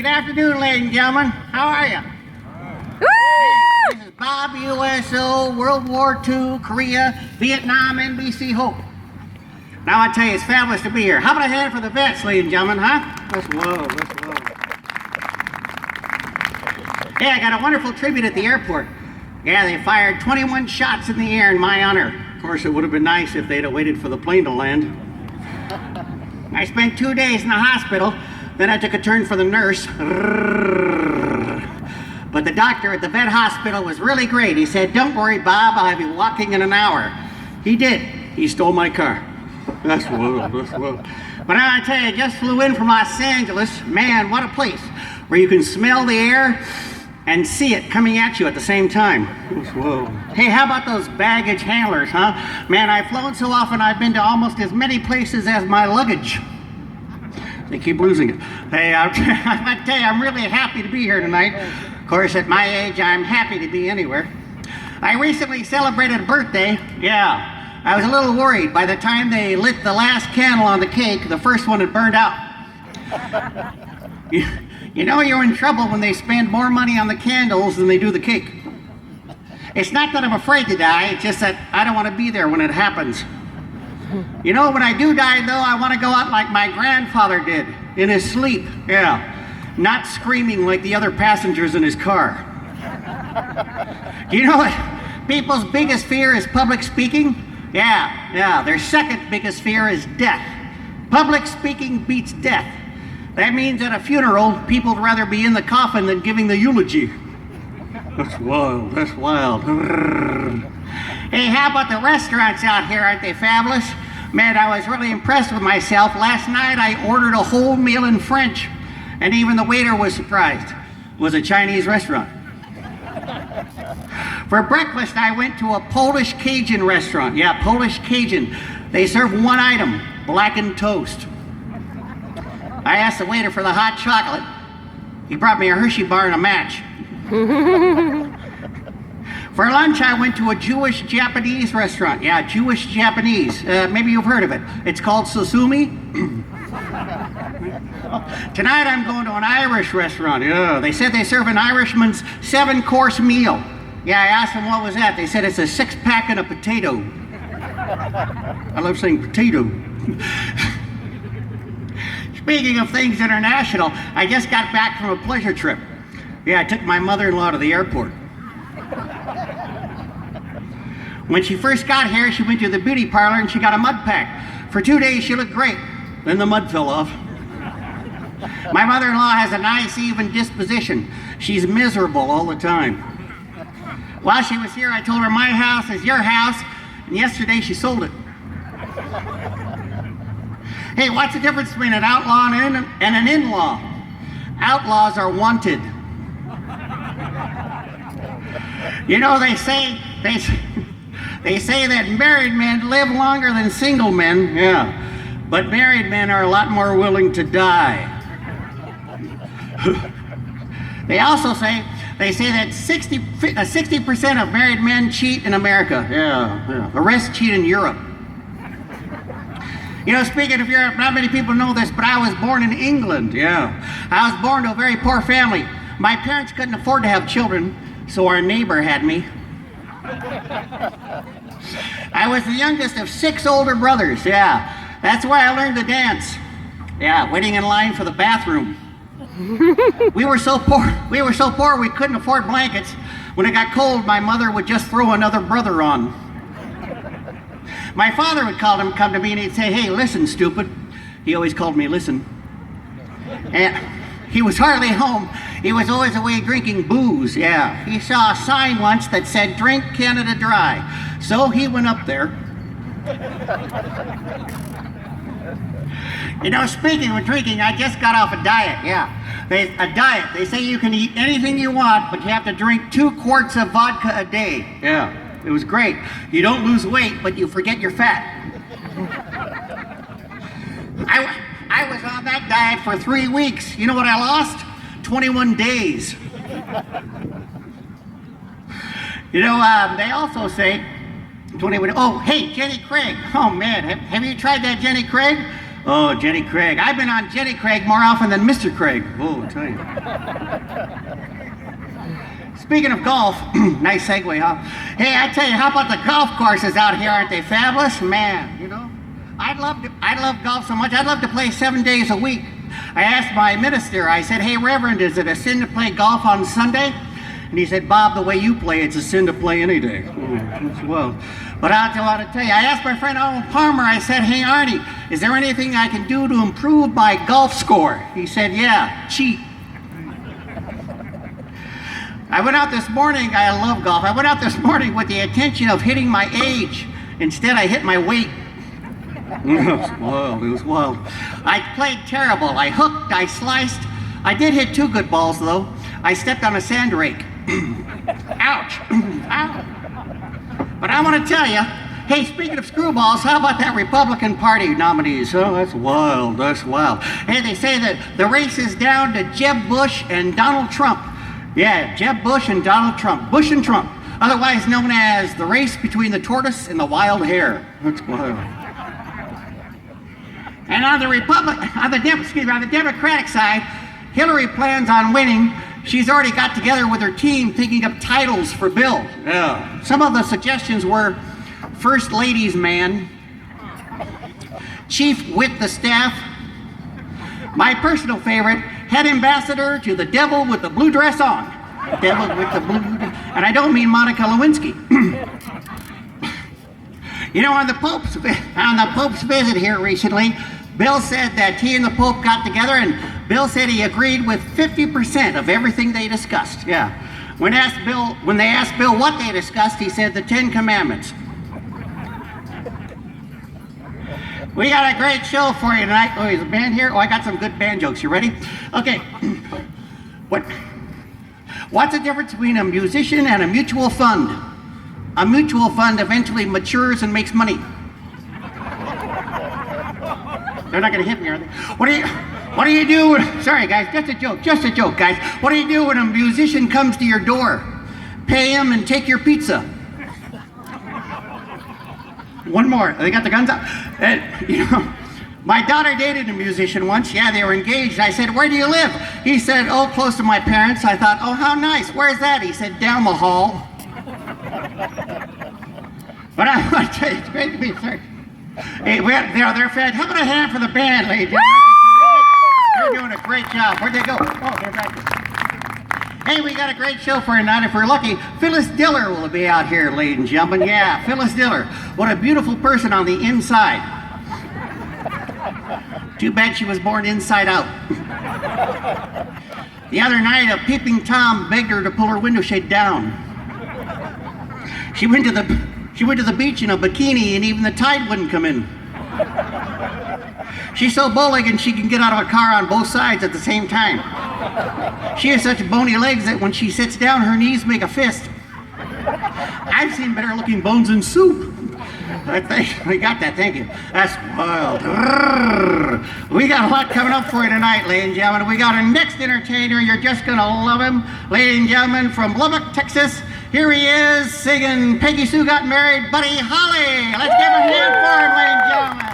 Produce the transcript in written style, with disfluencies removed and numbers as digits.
Good afternoon, ladies and gentlemen. How are you? Hey, this is Bob, USO, World War II, Korea, Vietnam, NBC Hope. Now I tell you, it's fabulous to be here. How about a hand for the vets, ladies and gentlemen, huh? Let's whoa. Hey, I got a wonderful tribute at the airport. Yeah, they fired 21 shots in the air in my honor. Of course, it would have been nice if they'd have waited for the plane to land. I spent 2 days in the hospital. Then I took a turn for the nurse. But the doctor at the vet hospital was really great. He said, "Don't worry, Bob, I'll have you walking in an hour." He did. He stole my car. That's whoa. But I tell you, I just flew in from Los Angeles. Man, what a place where you can smell the air and see it coming at you at the same time. Whoa. Hey, how about those baggage handlers, huh? Man, I've flown so often I've been to almost as many places as my luggage. They keep losing it. Hey, I tell you, I'm really happy to be here tonight. Of course, at my age, I'm happy to be anywhere. I recently celebrated a birthday. Yeah, I was a little worried. By the time they lit the last candle on the cake, the first one had burned out. You know you're in trouble when they spend more money on the candles than they do the cake. It's not that I'm afraid to die, it's just that I don't want to be there when it happens. You know, when I do die, though, I want to go out like my grandfather did, in his sleep, yeah, not screaming like the other passengers in his car. Do you know what people's biggest fear is public speaking? Yeah, their second biggest fear is death. Public speaking beats death. That means at a funeral, people would rather be in the coffin than giving the eulogy. That's wild. Hey, how about the restaurants out here? Aren't they fabulous? Man, I was really impressed with myself. Last night I ordered a whole meal in French, and even the waiter was surprised. It was a Chinese restaurant. For breakfast, I went to a Polish Cajun restaurant. Yeah, Polish Cajun. They serve one item, blackened toast. I asked the waiter for the hot chocolate. He brought me a Hershey bar and a match. For lunch, I went to a Jewish-Japanese restaurant. Yeah, Jewish-Japanese. Maybe you've heard of it. It's called Susumi. Tonight, I'm going to an Irish restaurant. Yeah, they said they serve an Irishman's 7-course meal. Yeah, I asked them what was that. They said it's a 6-pack and a potato. I love saying potato. Speaking of things international, I just got back from a pleasure trip. Yeah, I took my mother-in-law to the airport. When she first got here, she went to the beauty parlor and she got a mud pack. For 2 days, she looked great. Then the mud fell off. My mother-in-law has a nice, even disposition. She's miserable all the time. While she was here, I told her my house is your house, and yesterday she sold it. Hey, what's the difference between an outlaw and an in-law? Outlaws are wanted. You know, they say that married men live longer than single men, yeah, but married men are a lot more willing to die. They also say that 60% of married men cheat in America. Yeah. The rest cheat in Europe. You know, speaking of Europe, not many people know this, but I was born in England. Yeah. I was born to a very poor family. My parents couldn't afford to have children, so our neighbor had me. I was the youngest of 6 older brothers. Yeah. That's why I learned to dance. Yeah, waiting in line for the bathroom. We were so poor we couldn't afford blankets. When it got cold, my mother would just throw another brother on. My father would come to me and he'd say, "Hey, listen, stupid." He always called me listen. And he was hardly home. He was always away drinking booze, yeah. He saw a sign once that said, "Drink Canada Dry." So he went up there. You know, speaking of drinking, I just got off a diet, yeah. A diet. They say you can eat anything you want, but you have to drink 2 quarts of vodka a day. Yeah, it was great. You don't lose weight, but you forget you're fat. I was on that diet for 3 weeks. You know what I lost? 21 days. You know, they also say, 21, oh, hey, Jenny Craig. Oh, man, have you tried that Jenny Craig? Oh, Jenny Craig. I've been on Jenny Craig more often than Mr. Craig. Oh, I tell you. Speaking of golf, nice segue, huh? Hey, I tell you, how about the golf courses out here? Aren't they fabulous? Man, you know, I love golf so much. I'd love to play 7 days a week. I asked my minister, I said, hey, Reverend, is it a sin to play golf on Sunday? And he said, Bob, the way you play, it's a sin to play any day. Well, but I want to tell you, I asked my friend Arnold Palmer, I said, hey, Arnie, is there anything I can do to improve my golf score? He said, yeah, cheat. I went out this morning, I love golf, I went out this morning with the intention of hitting my age. Instead, I hit my weight. It was wild. I played terrible. I hooked, I sliced. I did hit 2 good balls, though. I stepped on a sand rake. Ouch. Ow. But I want to tell you, hey, speaking of screwballs, how about that Republican Party nominees? Oh, that's wild, that's wild. Hey, they say that the race is down to Jeb Bush and Donald Trump. Yeah, Jeb Bush and Donald Trump. Bush and Trump. Otherwise known as the race between the tortoise and the wild hare. That's wild. And on the Democratic side, Hillary plans on winning. She's already got together with her team thinking up titles for Bill. Yeah. Some of the suggestions were First Ladies Man, Chief with the Staff, my personal favorite, Head Ambassador to the Devil with the Blue Dress On. Devil with the Blue Dress. And I don't mean Monica Lewinsky. You know, on the Pope's visit here recently, Bill said that he and the Pope got together, and Bill said he agreed with 50% of everything they discussed. Yeah. When they asked Bill what they discussed, he said the 10 Commandments. We got a great show for you tonight. Oh, is the band here? Oh, I got some good band jokes. You ready? Okay. What's the difference between a musician and a mutual fund? A mutual fund eventually matures and makes money. They're not going to hit me, are they? What do you do when, sorry guys, just a joke, guys. What do you do when a musician comes to your door? Pay him and take your pizza. One more, they got the guns out. You know, my daughter dated a musician once. Yeah, they were engaged. I said, where do you live? He said, oh, close to my parents. I thought, oh, how nice. Where's that? He said, down the hall. But I want to tell you, it's great to be sorry. Hey, they're fed. How about a hand for the band, ladies and gentlemen? They're doing a great job. Where'd they go? Oh, they're back there. Hey, we got a great show for tonight. If we're lucky, Phyllis Diller will be out here, ladies and gentlemen. Yeah, Phyllis Diller. What a beautiful person on the inside. Too bad she was born inside out. The other night, a peeping Tom begged her to pull her window shade down. She went to the beach in a bikini, and even the tide wouldn't come in. She's so bow-legged she can get out of a car on both sides at the same time. She has such bony legs that when she sits down, her knees make a fist. I've seen better-looking bones in soup. I think we got that, thank you. That's wild. We got a lot coming up for you tonight, ladies and gentlemen. We got our next entertainer. You're just going to love him. Ladies and gentlemen, from Lubbock, Texas, here he is singing Peggy Sue Got Married, Buddy Holly. Let's give a hand for him, ladies and gentlemen.